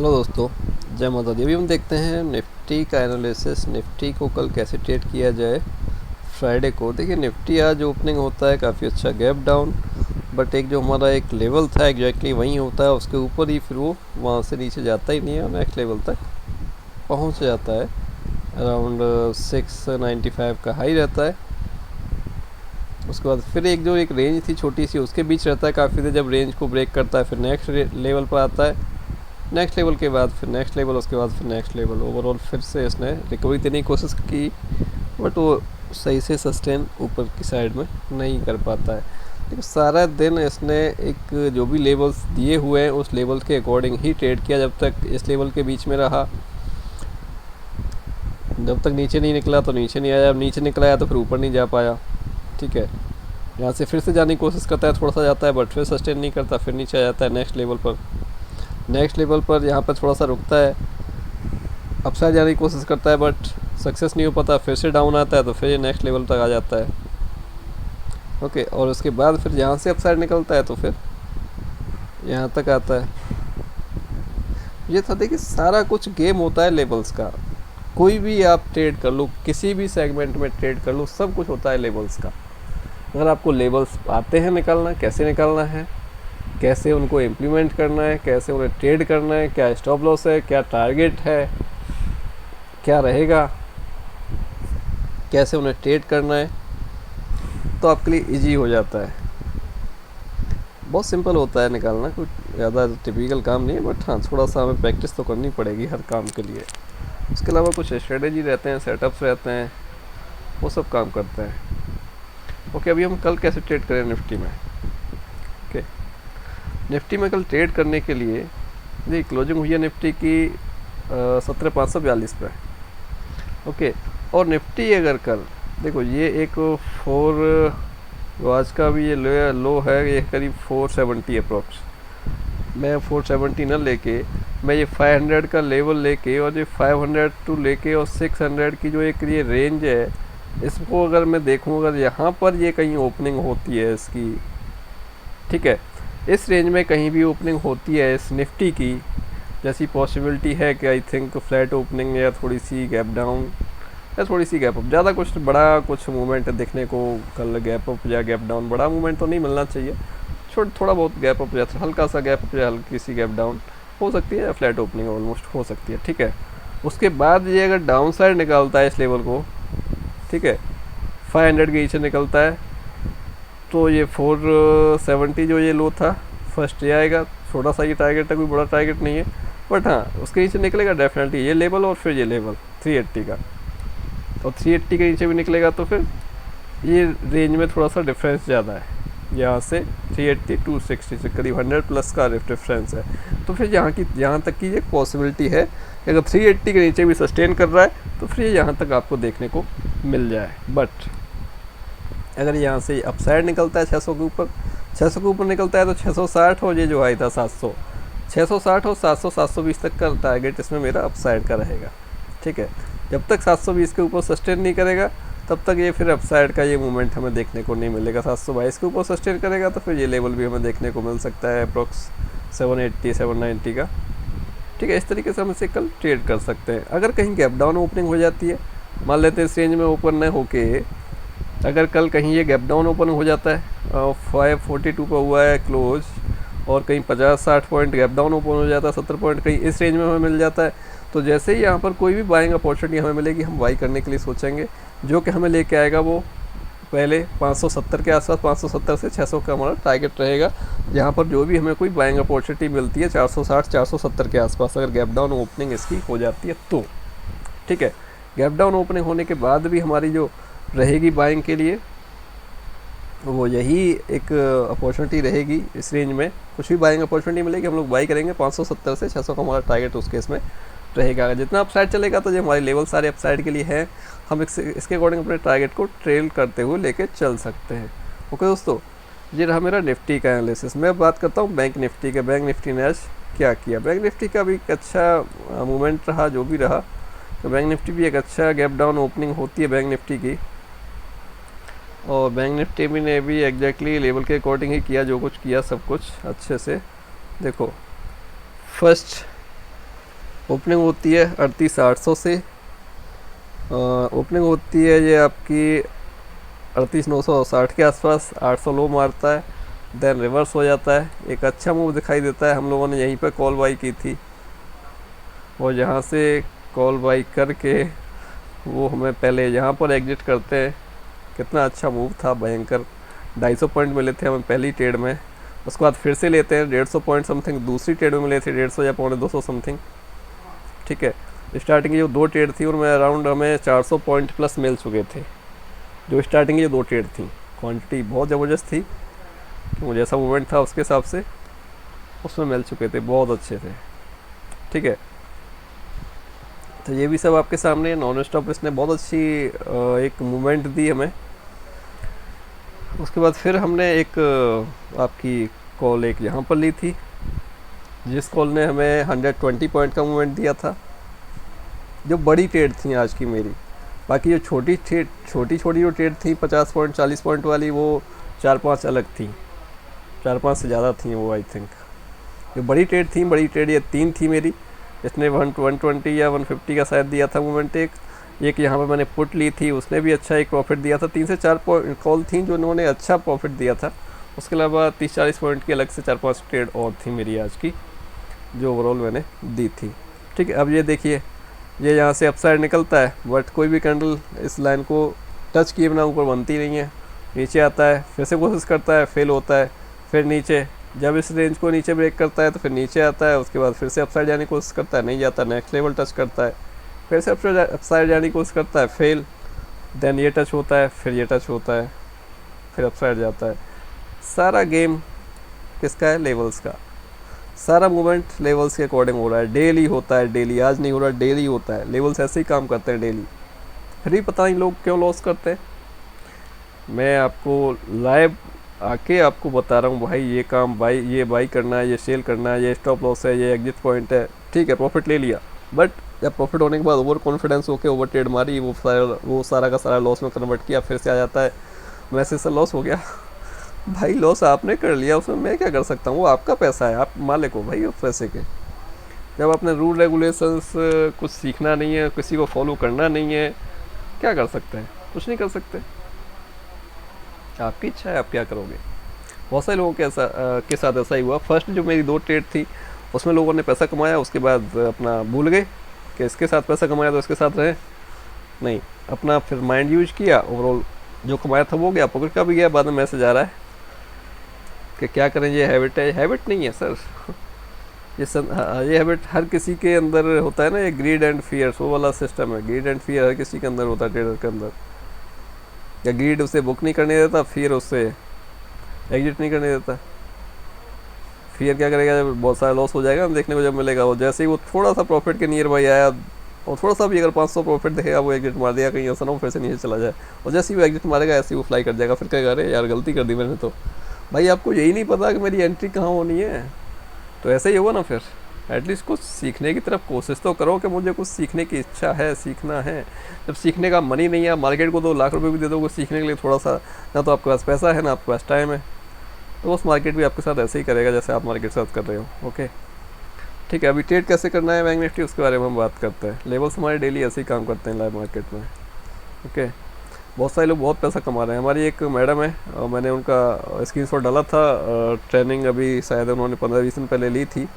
Hello दोस्तों, जय माता दी। अभी हम देखते हैं निफ्टी का एनालिसिस। निफ्टी को कल कैसे ट्रेड किया जाए फ्राइडे को। देखिए, निफ्टी आज ओपनिंग होता है काफ़ी अच्छा गैप डाउन, बट एक जो हमारा एक लेवल था एग्जैक्टली वहीं होता है, उसके ऊपर ही फिर वो वहाँ से नीचे जाता ही नहीं है और नेक्स्ट लेवल तक पहुँच जाता है। अराउंड 695 का हाई रहता है। उसके बाद फिर एक रेंज थी छोटी सी, उसके बीच रहता है काफ़ी देर। जब रेंज को ब्रेक करता है फिर नेक्स्ट लेवल पर आता है, नेक्स्ट लेवल के बाद फिर नेक्स्ट लेवल, उसके बाद फिर नेक्स्ट लेवल। ओवरऑल फिर से इसने रिकवरी देने की कोशिश की, बट वो सही से सस्टेन ऊपर की साइड में नहीं कर पाता है। लेकिन सारा दिन इसने एक जो भी लेवल्स दिए हुए हैं उस लेवल के अकॉर्डिंग ही ट्रेड किया। जब तक इस लेवल के बीच में रहा, जब तक नीचे नहीं निकला तो नीचे नहीं आया, नीचे निकला आया तो फिर ऊपर नहीं जा पाया। ठीक है, यहाँ से फिर से जाने की कोशिश करता है, थोड़ा सा जाता है बट फिर सस्टेन नहीं करता, फिर नीचे आ जाता है नेक्स्ट लेवल पर। नेक्स्ट लेवल पर यहाँ पर थोड़ा सा रुकता है, अपसाइड जाने की कोशिश करता है बट सक्सेस नहीं हो पाता, फिर से डाउन आता है तो फिर ये नेक्स्ट लेवल तक आ जाता है। ओके, और उसके बाद फिर यहाँ से अपसाइड निकलता है तो फिर यहाँ तक आता है। ये था, देखिए सारा कुछ गेम होता है लेवल्स का। कोई भी आप ट्रेड कर लो, किसी भी सेगमेंट में ट्रेड कर लो, सब कुछ होता है लेवल्स का। अगर आपको लेवल्स आते हैं निकालना, कैसे निकालना है, कैसे उनको इम्प्लीमेंट करना है, कैसे उन्हें ट्रेड करना है, क्या स्टॉप लॉस है, क्या टारगेट है, क्या रहेगा, कैसे उन्हें ट्रेड करना है, तो आपके लिए इजी हो जाता है। बहुत सिंपल होता है निकालना, कुछ ज़्यादा टिपिकल काम नहीं है, बट हाँ थोड़ा सा हमें प्रैक्टिस तो करनी पड़ेगी हर काम के लिए। उसके अलावा कुछ स्ट्रेटेजी रहते हैं, सेटअप्स रहते हैं, वो सब काम करते हैं। ओके, अभी हम कल कैसे ट्रेड करें निफ्टी में। ओके, निफ्टी में कल ट्रेड करने के लिए देखिए क्लोजिंग हुई है निफ्टी की 17,542 पे। ओके, और निफ्टी अगर कल देखो ये एक 4 आज का भी ये लो है, ये करीब 470 अप्रोक्स। मैं 470 ना लेके मैं ये 500 का लेवल लेके और ये 500 टू लेके और 600 की जो एक ये रेंज है, इसको अगर मैं देखूँ, अगर यहाँ पर ये कहीं ओपनिंग होती है इसकी, ठीक है, इस रेंज में कहीं भी ओपनिंग होती है इस निफ्टी की, जैसी पॉसिबिलिटी है कि आई थिंक फ्लैट ओपनिंग या थोड़ी सी गैप डाउन या थोड़ी सी गैप अप, ज़्यादा कुछ बड़ा कुछ मूवमेंट देखने को कल गैप अप या गैप डाउन, बड़ा मूवमेंट तो नहीं मिलना चाहिए, थोड़ा बहुत गैप अप या हल्का सा गैप अप या हल्की सी गैप डाउन हो सकती है, या फ्लैट ओपनिंग ऑलमोस्ट हो सकती है। ठीक है, उसके बाद ये अगर डाउन साइड निकालता है इस लेवल को, ठीक है, 500 के नीचे निकलता है तो ये 470 जो ये लो था फर्स्ट ये आएगा। छोटा सा ये टारगेट है, कोई बड़ा टारगेट नहीं है, बट हाँ उसके नीचे निकलेगा डेफिनेटली ये लेवल और फिर ये लेवल 380 का, और 380 के नीचे भी निकलेगा तो फिर ये रेंज में थोड़ा सा डिफरेंस ज़्यादा है, यहाँ से 380 260 से करीब 100 प्लस का डिफरेंस है। तो फिर यहाँ तक की एक पॉसिबिलिटी है कि अगर 380 के नीचे भी सस्टेन कर रहा है तो फिर यहाँ तक आपको देखने को मिल जाए। बट अगर यहाँ से अपसाइड निकलता है 600 के ऊपर निकलता है तो 660 और ये जो हाई था 700, 660 और 700 720 तक का टारगेट इसमें मेरा अपसाइड का रहेगा। ठीक है, जब तक 720 के ऊपर सस्टेन नहीं करेगा तब तक ये फिर अपसाइड का ये मूवमेंट हमें देखने को नहीं मिलेगा। 722 के ऊपर सस्टेन करेगा तो फिर ये लेवल भी हमें देखने को मिल सकता है अप्रोक्स 780 790 का। ठीक है, इस तरीके से हम इसे कल ट्रेड कर सकते हैं। अगर कहीं गैप डाउन ओपनिंग हो जाती है, मान लेते हैं इस रेंज में ओपन न होके अगर कल कहीं ये गैप डाउन ओपन हो जाता है 542 पर हुआ है क्लोज, और कहीं 50-60 पॉइंट गैप डाउन ओपन हो जाता है, 70 पॉइंट कहीं इस रेंज में हमें मिल जाता है, तो जैसे ही यहाँ पर कोई भी बाइंग अपॉर्चुनिटी हमें मिलेगी हम बाई करने के लिए सोचेंगे, जो कि हमें लेके आएगा वो पहले 570 के आसपास, 570 से 600 का हमारा टारगेट रहेगा, जहाँ पर जो भी हमें कोई बाइंग अपॉर्चुनिटी मिलती है 460 470 के आसपास अगर गैप डाउन ओपनिंग इसकी हो जाती है तो। ठीक है, गैप डाउन ओपनिंग होने के बाद भी हमारी जो रहेगी बाइंग के लिए वो यही एक अपॉर्चुनिटी रहेगी। इस रेंज में कुछ भी बाइंग अपॉर्चुनिटी मिलेगी हम लोग बाई करेंगे, 570 से 600 का हमारा टारगेट उस केस में रहेगा। जितना अपसाइड चलेगा तो जो हमारे लेवल सारे अपसाइड के लिए हैं, हम इसके अकॉर्डिंग अपने टारगेट को ट्रेल करते हुए लेके चल सकते हैं। ओके दोस्तों, ये रहा मेरा निफ्टी का एनालिसिस। मैं बात करता हूँ बैंक निफ्टी के। बैंक निफ्टी ने आज क्या किया। बैंक निफ्टी का भी एक अच्छा मूवमेंट रहा, जो भी रहा, तो बैंक निफ्टी भी एक अच्छा गैप डाउन ओपनिंग होती है बैंक निफ्टी की, और बैंक निफ्टी भी ने भी एग्जैक्टली लेवल के अकॉर्डिंग ही किया, जो कुछ किया सब कुछ अच्छे से। देखो फर्स्ट ओपनिंग होती है 38,800 से। ओपनिंग होती है ये आपकी 38,960 के आसपास, 800 लो मारता है, देन रिवर्स हो जाता है। एक अच्छा मूव दिखाई देता है, हम लोगों ने यहीं पर कॉल बाई की थी और यहाँ से कॉल बाई करके वो हमें पहले यहाँ पर एग्जिट करते हैं। कितना अच्छा मूव था, भयंकर। 250 पॉइंट मिले थे हमें पहली ट्रेड में, उसके बाद फिर से लेते हैं 150 पॉइंट समथिंग, दूसरी ट्रेड में मिले थे 150 या 250 समथिंग। ठीक है, स्टार्टिंग की जो 2 ट्रेड थी उनमें अराउंड हमें 400 पॉइंट प्लस मिल चुके थे। जो स्टार्टिंग की जो 2 ट्रेड थी, क्वांटिटी बहुत ज़बरदस्त थी, तो जैसा मूवमेंट था उसके हिसाब से उसमें मिल चुके थे, बहुत अच्छे थे। ठीक है, तो ये भी सब आपके सामने नॉन स्टॉप इसने बहुत अच्छी एक मूवमेंट दी हमें। उसके बाद फिर हमने एक आपकी कॉल एक यहाँ पर ली थी, जिस कॉल ने हमें 120 पॉइंट का मूवमेंट दिया था। जो बड़ी ट्रेड थी आज की मेरी, बाकी जो छोटी छोटी जो ट्रेड थी 50 पॉइंट 40 पॉइंट वाली, वो 4-5 अलग थी, 4-5 से ज़्यादा थी वो आई थिंक। जो बड़ी ट्रेड ये 3 थी मेरी, इसने 120 या 150 का शायद दिया था मूवमेंट। एक यहाँ पर मैंने पुट ली थी, उसने भी अच्छा एक प्रॉफिट दिया था। 3 से 4 कॉल थी जो उन्होंने अच्छा प्रॉफिट दिया था। उसके अलावा 30-40 पॉइंट की अलग से 4-5 ट्रेड और थी मेरी आज की, जो ओवरऑल मैंने दी थी। ठीक है, अब ये देखिए, ये यहाँ से अपसाइड निकलता है, बट कोई भी कैंडल इस लाइन को टच किए बिना ऊपर बनती नहीं है। नीचे आता है, फिर से कोशिश करता है, फेल होता है, फिर नीचे, जब इस रेंज को नीचे ब्रेक करता है तो फिर नीचे आता है। उसके बाद फिर से अपसाइड जाने की कोशिश करता है, नहीं जाता, नेक्स्ट लेवल टच करता है, फिर से अपसाइड जाने की कोशिश करता है, फेल, देन ये टच होता है, फिर ये टच होता है, फिर अपसाइड जाता है। सारा गेम किसका है? लेवल्स का। सारा मूवमेंट लेवल्स के अकॉर्डिंग हो रहा है, डेली होता है, डेली, आज नहीं हो रहा, डेली होता है। लेवल्स ऐसे ही काम करते हैं डेली, फिर भी पता नहीं लोग क्यों लॉस करते हैं। मैं आपको लाइव आके आपको बता रहा हूँ भाई, ये काम बाई, ये बाई करना है, ये सेल करना है, ये स्टॉप लॉस है, ये एग्जिट पॉइंट है। ठीक है, प्रॉफिट ले लिया, बट जब प्रॉफिट होने के बाद ओवर कॉन्फिडेंस होकर ओवर ट्रेड मारी, वो सारा का सारा लॉस में कन्वर्ट किया, फिर से आ जाता है मैसेज से लॉस हो गया। भाई लॉस आपने कर लिया, उसमें मैं क्या कर सकता हूँ? वो आपका पैसा है, आप मालिक हो भाई उस पैसे के। जब आपने रूल रेगुलेशंस कुछ सीखना नहीं है, किसी को फॉलो करना नहीं है, क्या कर सकते हैं? कुछ नहीं कर सकते, आपकी इच्छा है, आप क्या करोगे। बहुत सारे लोगों के साथ ऐसा ही हुआ। फर्स्ट जो मेरी 2 ट्रेड थी उसमें लोगों ने पैसा कमाया, उसके बाद अपना भूल गए कि इसके साथ पैसा कमाया तो इसके साथ रहे, नहीं, अपना फिर माइंड यूज किया, ओवरऑल जो कमाया था वो गया, पॉकेट का भी गया। बाद में मैसेज आ रहा है कि क्या करें, ये हैबिट है। हैबिट नहीं है सर, ये हैबिट हर किसी के अंदर होता है ना, ये ग्रीड एंड फियर, वो वाला सिस्टम है। ग्रीड एंड फियर हर किसी के अंदर होता है, ट्रेडर के अंदर। या ग्रीड उसे बुक नहीं करने देता, फियर उससे एग्जिट नहीं करने देता। फियर क्या करेगा, जब बहुत सारा लॉस हो जाएगा देखने को जब मिलेगा, वो जैसे ही वो थोड़ा सा प्रॉफिट के नियर बाई आया, और थोड़ा सा भी अगर 500 प्रॉफिट दिखेगा, वो एग्जिट मार दिया, कहीं ऐसा ना हो फिर से नीचे चला जाए। और जैसे ही वो एग्जिट मारेगा ऐसे ही वो फ्लाई कर जाएगा, फिर कहेगा अरे यार गलती कर दी मैंने तो। भाई आपको यही नहीं पता कि मेरी एंट्री कहाँ होनी है, तो ऐसे ही होगा ना। फिर एटलीस्ट कुछ सीखने की तरफ कोशिश तो करो कि मुझे कुछ सीखने की इच्छा है, सीखना है। जब सीखने का मन ही नहीं है, मार्केट को 2 लाख रुपए भी दे दोगे सीखने के लिए थोड़ा सा, ना तो आपके पास पैसा है ना आपके पास टाइम है, तो उस मार्केट भी आपके साथ ऐसे ही करेगा जैसे आप मार्केट के साथ कर रहे हो। ओके, ठीक है, अभी ट्रेड कैसे करना है बैंक निफ्टी उसके बारे में हम बात करते हैं। लेवल्स हमारे डेली ऐसे ही काम करते हैं लाइव मार्केट में। ओके, बहुत सारे लोग बहुत पैसा कमा रहे हैं। हमारी एक मैडम है, मैंने उनका स्क्रीनशॉट डाला था, ट्रेनिंग अभी शायद उन्होंने 15-20 दिन पहले ली थी।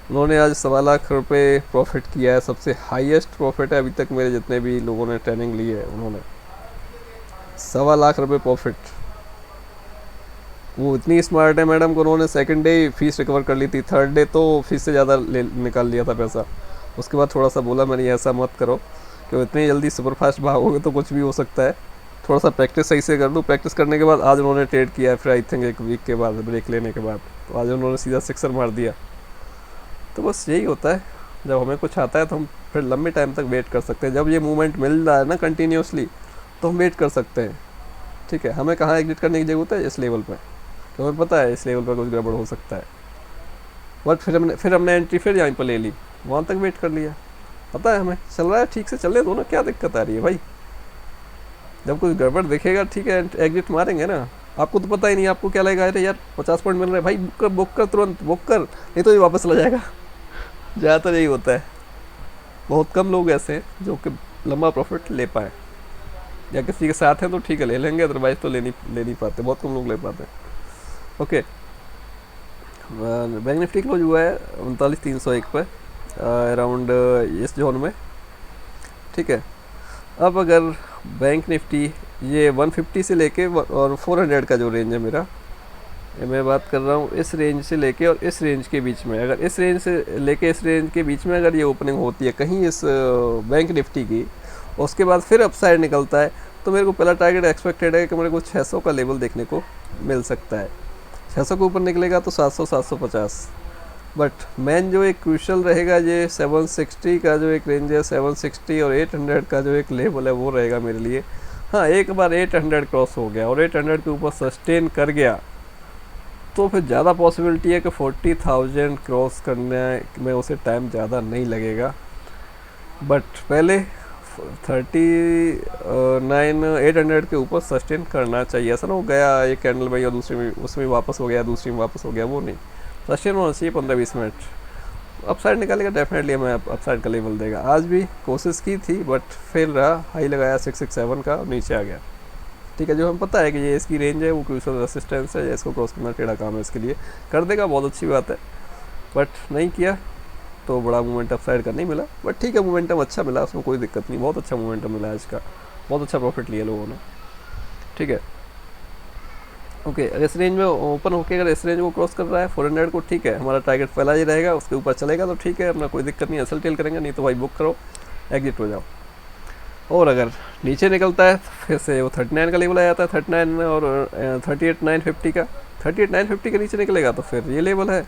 उन्होंने आज 1.25 लाख रुपये प्रॉफिट किया है, सबसे हाईएस्ट प्रॉफिट है अभी तक मेरे जितने भी लोगों ने ट्रेनिंग ली है, उन्होंने 1.25 लाख रुपये प्रॉफिट। वो इतनी स्मार्ट है मैडम को, उन्होंने सेकंड डे फीस रिकवर कर ली थी, थर्ड डे तो फीस से ज़्यादा निकाल लिया था पैसा। उसके बाद थोड़ा सा बोला मैंने ऐसा मत करो कि इतनी जल्दी सुपर फास्ट भागोगे तो कुछ भी हो सकता है, थोड़ा सा प्रैक्टिस सही से कर लो। प्रैक्टिस करने के बाद आज उन्होंने ट्रेड किया है, फिर आई थिंक 1 वीक के बाद ब्रेक लेने के बाद, तो आज उन्होंने सीधा सिक्सर मार दिया। तो बस यही होता है, जब हमें कुछ आता है तो हम फिर लंबे टाइम तक वेट कर सकते हैं। जब ये मूवमेंट मिल रहा है ना कंटिन्यूसली, तो हम वेट कर सकते हैं। ठीक है, हमें कहाँ एग्जिट करने की ज़रूरत है? इस लेवल पे, तो हमें पता है इस लेवल पर कुछ गड़बड़ हो सकता है, बट फिर हमने एंट्री फिर यहाँ पर ले ली, वहाँ तक वेट कर लिया। पता है हमें चल रहा है, ठीक से चलने दो ना, क्या दिक्कत आ रही है भाई। जब कुछ गड़बड़ दिखेगा ठीक है एग्जिट मारेंगे ना। आपको तो पता ही नहीं, आपको क्या लगेगा, अरे यार 50 पॉइंट मिल रहे हैं भाई, बुक कर तुरंत बुक कर, नहीं तो ये वापस चला जाएगा। ज़्यादातर यही होता है। बहुत कम लोग ऐसे हैं जो कि लंबा प्रॉफिट ले पाए, या किसी के साथ हैं तो ठीक है ले लेंगे, अदरवाइज तो ले नहीं पाते, बहुत कम लोग ले पाते हैं। ओके, बैंक निफ्टी क्लोज हुआ है 39,301 पर, अराउंड इस जोन में, ठीक है। अब अगर बैंक निफ्टी ये 150 से लेके और 400 का जो रेंज है मेरा, मैं बात कर रहा हूँ इस रेंज से लेके और इस रेंज के बीच में, अगर इस रेंज से लेके इस रेंज के बीच में अगर ये ओपनिंग होती है कहीं इस बैंक निफ्टी की, उसके बाद फिर अपसाइड निकलता है, तो मेरे को पहला टारगेट एक्सपेक्टेड है कि मेरे को 600 का लेवल देखने को मिल सकता है। 600 के ऊपर निकलेगा तो 700 750, बट मेन जो एक क्रूशल रहेगा ये 760 का जो एक रेंज है, 760 और 800 का जो एक लेवल है वो रहेगा मेरे लिए। हाँ, एक बार 800 क्रॉस हो गया और 800 के ऊपर सस्टेन कर गया तो फिर ज़्यादा पॉसिबिलिटी है कि 40,000 क्रॉस करने में उसे टाइम ज़्यादा नहीं लगेगा, बट पहले 800 के ऊपर सस्टेन करना चाहिए। ऐसा ना हो गया एक कैंडल में और दूसरी में उसमें वापस हो गया, दूसरी में वापस हो गया, वो नहीं, सस्टेन होना चाहिए 15-20 मिनट। अपसाइड निकालेगा डेफिनेटली हमें अपसाइड का लेवल देगा। आज भी कोशिश की थी बट फेल रहा, हाई लगाया 667 का, नीचे आ गया, ठीक है। जो हमें पता है कि ये इसकी रेंज है, वो क्रूशियल रेसिस्टेंस है, इसको क्रॉस करना टेढ़ा काम है, इसके लिए कर देगा, बहुत अच्छी बात है, बट नहीं किया तो बड़ा मोमेंटम अपसाइड का नहीं मिला। बट ठीक है, मोमेंटम अच्छा मिला, उसमें कोई दिक्कत नहीं, बहुत अच्छा मोमेंटम मिला आज का, बहुत अच्छा प्रॉफिट लिया लोगों ने, ठीक है। ओके, अगर इस रेंज में ओपन होकर अगर इस रेंज को क्रॉस कर रहा है 400 को, ठीक है, हमारा टारगेट पहला ही रहेगा, उसके ऊपर चलेगा तो ठीक है, अपना कोई दिक्कत नहीं, असल टेल करेंगे, नहीं तो भाई बुक करो, एग्जिट हो जाओ। और अगर नीचे निकलता है फिर से वो 39 का लेवल आ जाता है, 39 और 38,950 का, 38,950 के नीचे निकलेगा तो फिर ये लेवल है,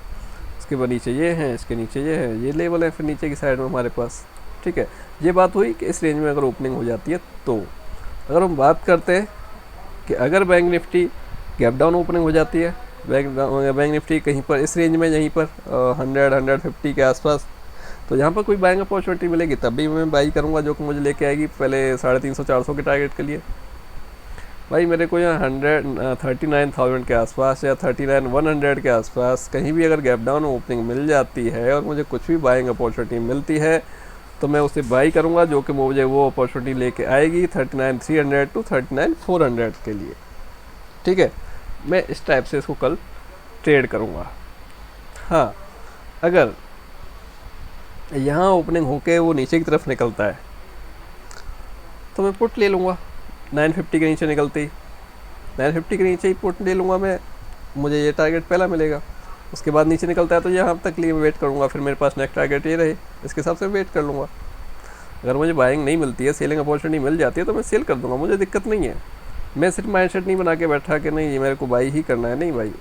उसके बाद नीचे ये है, इसके नीचे ये है, ये लेवल है फिर नीचे की साइड में हमारे पास, ठीक है। ये बात हुई कि इस रेंज में अगर ओपनिंग हो जाती है तो। अगर हम बात करते हैं कि अगर bank Nifty gap down opening हो जाती है, बैंक निफ्टी कहीं पर इस रेंज में, यहीं पर 100-150 के आसपास, तो यहाँ पर कोई बाइंग अपॉर्चुनिटी मिलेगी तब भी मैं बाई करूँगा, जो कि मुझे लेके आएगी पहले 350-400 के टारगेट के लिए। भाई मेरे को यहाँ 39,000 के आसपास या 39,100 के आसपास कहीं भी अगर गैप डाउन ओपनिंग मिल जाती है और मुझे कुछ भी बाइंग अपॉर्चुनिटी मिलती है तो मैं उसे बाई करूँगा, जो कि मुझे वो अपॉर्चुनिटी लेके आएगी 39,300 टू 39,400 के लिए, ठीक है। मैं इस टाइप से इसको कल ट्रेड करूँगा। हाँ, अगर यहाँ ओपनिंग होके वो नीचे की तरफ निकलता है तो मैं पुट ले लूँगा, 950 के नीचे निकलती, 950 के नीचे ही पुट ले लूँगा मैं, मुझे ये टारगेट पहला मिलेगा। उसके बाद नीचे निकलता है तो यहाँ तक लिए मैं वेट करूँगा, फिर मेरे पास नेक्स्ट टारगेट ये रहे, इसके हिसाब से वेट कर लूँगा। अगर मुझे बाइंग नहीं मिलती है, सेलिंग अपॉर्चुनिटी मिल जाती है तो मैं सेल कर दूँगा, मुझे दिक्कत नहीं है। मैं सिर्फ माइंड सेट नहीं बना के बैठा कि नहीं ये मेरे को बाई ही करना है, नहीं भाई,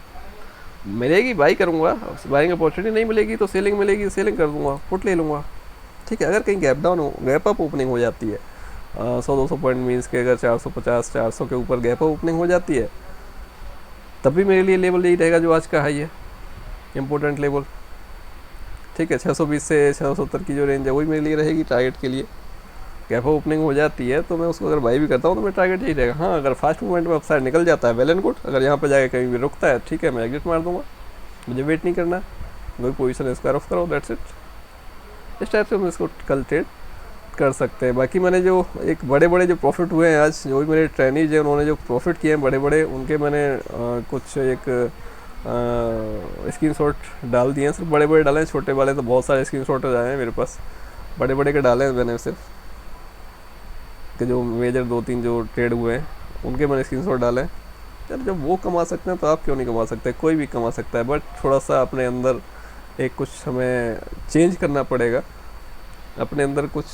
मिलेगी बाई करूँगा, बाइंग अपॉर्चुनिटी नहीं मिलेगी तो सेलिंग मिलेगी, सेलिंग कर दूँगा, पुट ले लूँगा, ठीक है। अगर कहीं गैप डाउन हो, गैप अप ओपनिंग हो जाती है 100-200 पॉइंट मीन्स के अगर 450-400 के ऊपर गैप अप ओपनिंग हो जाती है तब भी मेरे लिए लेवल यही रहेगा जो आज का हाई है, इम्पोर्टेंट लेवल, ठीक है। 620 से 670 की जो रेंज है वही मेरे लिए रहेगी टारगेट के लिए। गैप अप ओपनिंग हो जाती है तो मैं उसको अगर बाई भी करता हूँ तो मेरा टारगेट यही रहेगा। हाँ, अगर फास्ट मूवमेंट में अपसाइड निकल जाता है वेल एंड गुड, अगर यहाँ पर जाके कहीं भी रुकता है ठीक है, मैं एग्जिट मार दूंगा, मुझे वेट नहीं करना, कोई पोजीशन स्क्वायर ऑफ करो, दैट्स इट। इस टाइप से हम इसको कल ट्रेड कर सकते हैं। बाकी मैंने जो एक बड़े बड़े जो प्रॉफिट हुए हैं आज, जो भी मेरे ट्रेनीज हैं उन्होंने जो प्रॉफिट किए हैं बड़े बड़े, उनके मैंने कुछ एक स्क्रीनशॉट डाल दिए हैं, सिर्फ बड़े बड़े डाले हैं, छोटे वाले तो बहुत सारे स्क्रीनशॉट आए हैं मेरे पास, बड़े बड़े के डाले हैं मैंने सिर्फ, कि जो मेजर 2-3 जो ट्रेड हुए हैं उनके मैंने स्क्रीनशॉट डाले हैं। यार जब वो कमा सकते हैं तो आप क्यों नहीं कमा सकते, कोई भी कमा सकता है, बट थोड़ा सा अपने अंदर एक कुछ हमें चेंज करना पड़ेगा, अपने अंदर कुछ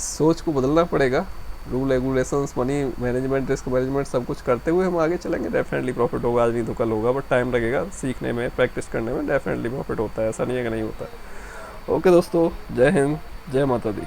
सोच को बदलना पड़ेगा, rule regulations, money management, risk management सब कुछ करते हुए हम आगे चलेंगे, डेफिनेटली प्रॉफिट होगा, आज नहीं तो कल होगा, बट टाइम लगेगा सीखने में, प्रैक्टिस करने में, डेफिनेटली प्रॉफिट होता है, ऐसा नहीं है कि नहीं होता है। ओके दोस्तों, जय हिंद, जय माता दी।